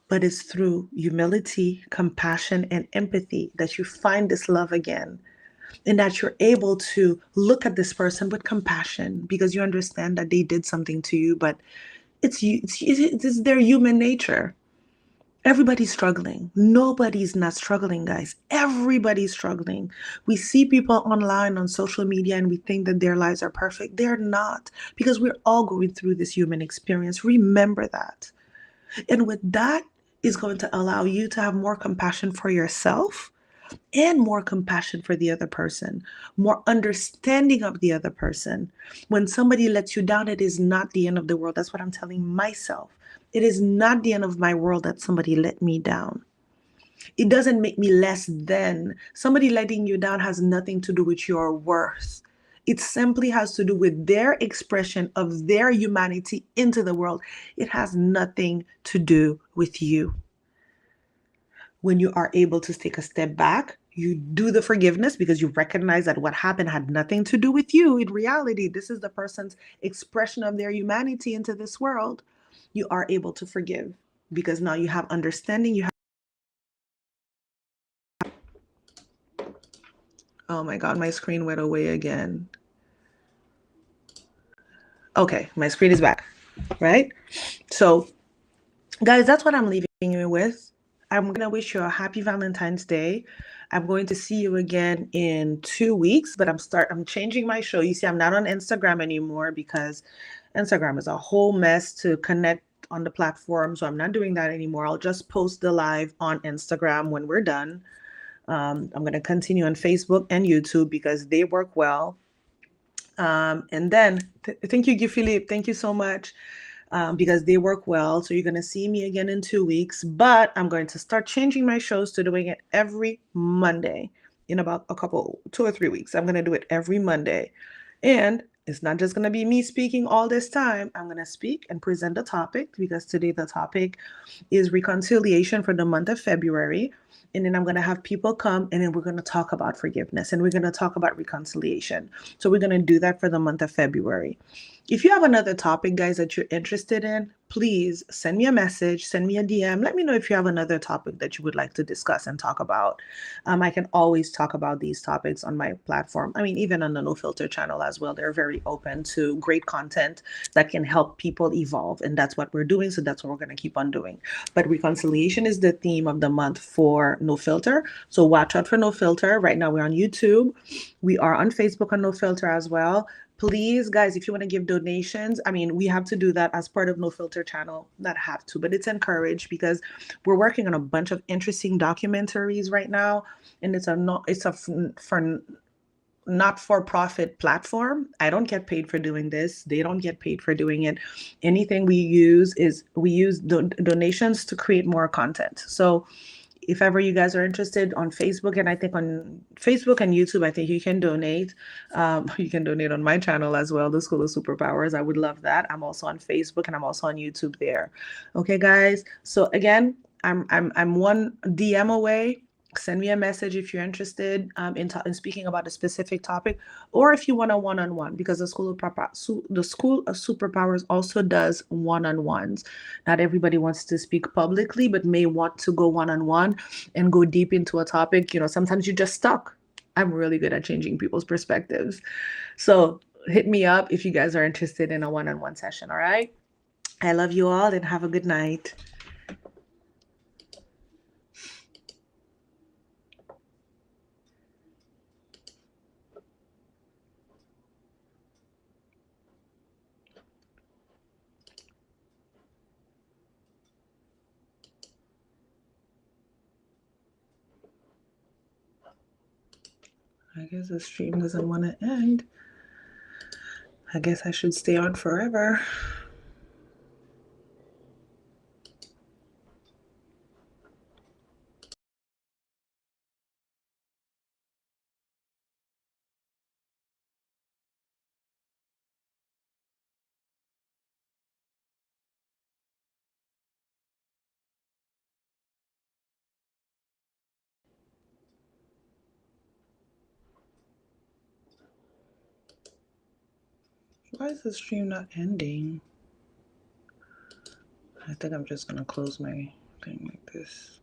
But it's through humility, compassion, and empathy that you find this love again. And that you're able to look at this person with compassion because you understand that they did something to you, but it's their human nature. Everybody's struggling. Nobody's not struggling, guys. Everybody's struggling. We see people online on social media and we think that their lives are perfect. They're not because we're all going through this human experience. Remember that. And with that is going to allow you to have more compassion for yourself and more compassion for the other person, more understanding of the other person. When somebody lets you down, it is not the end of the world. That's what I'm telling myself. It is not the end of my world that somebody let me down. It doesn't make me less than. Somebody letting you down has nothing to do with your worth. It simply has to do with their expression of their humanity into the world. It has nothing to do with you. When you are able to take a step back, you do the forgiveness because you recognize that what happened had nothing to do with you. In reality, this is the person's expression of their humanity into this world. You are able to forgive because now you have understanding. Oh my God, my screen went away again. Okay, my screen is back, right? So, guys, that's what I'm leaving you with. I'm going to wish you a happy Valentine's Day. I'm going to see you again in 2 weeks, but I'm changing my show. You see, I'm not on Instagram anymore because Instagram is a whole mess to connect on the platform. So I'm not doing that anymore. I'll just post the live on Instagram when we're done. I'm going to continue on Facebook and YouTube because they work well. And then thank you, Guy Philippe. Thank you so much. Because they work well. So you're going to see me again in 2 weeks, but I'm going to start changing my shows to doing it every Monday in about 2 or 3 weeks. I'm going to do it every Monday. And it's not just going to be me speaking all this time. I'm going to speak and present a topic because today the topic is reconciliation for the month of February. And then I'm going to have people come and then we're going to talk about forgiveness and we're going to talk about reconciliation. So we're going to do that for the month of February. If you have another topic, guys, that you're interested in, please send me a message, send me a DM. Let me know if you have another topic that you would like to discuss and talk about. I can always talk about these topics on my platform. I mean, even on the No Filter channel as well. They're very open to great content that can help people evolve. And that's what we're doing. So that's what we're going to keep on doing. But reconciliation is the theme of the month for No Filter. So watch out for No Filter. Right now, we're on YouTube. We are on Facebook on No Filter as well. Please, guys, if you want to give donations, I mean, we have to do that as part of No Filter channel. Not have to, but it's encouraged because we're working on a bunch of interesting documentaries right now, and it's a for not for profit platform. I don't get paid for doing this. They don't get paid for doing it. Anything we use donations to create more content. So if ever you guys are interested on Facebook, and I think on Facebook and YouTube, I think you can donate. You can donate on my channel as well, the School of Superpowers. I would love that. I'm also on Facebook and I'm also on YouTube there. Okay, guys. So again, I'm one DM away. Send me a message if you're interested in speaking about a specific topic, or if you want a one-on-one, because the School of Superpowers also does one-on-ones. Not everybody wants to speak publicly, but may want to go one-on-one and go deep into a topic. Sometimes you're just stuck. I'm really good at changing people's perspectives. So hit me up if you guys are interested in a one-on-one session. All right. I love you all and have a good night. I guess the stream doesn't want to end. I guess I should stay on forever. Why is the stream not ending? I think I'm just going to close my thing like this.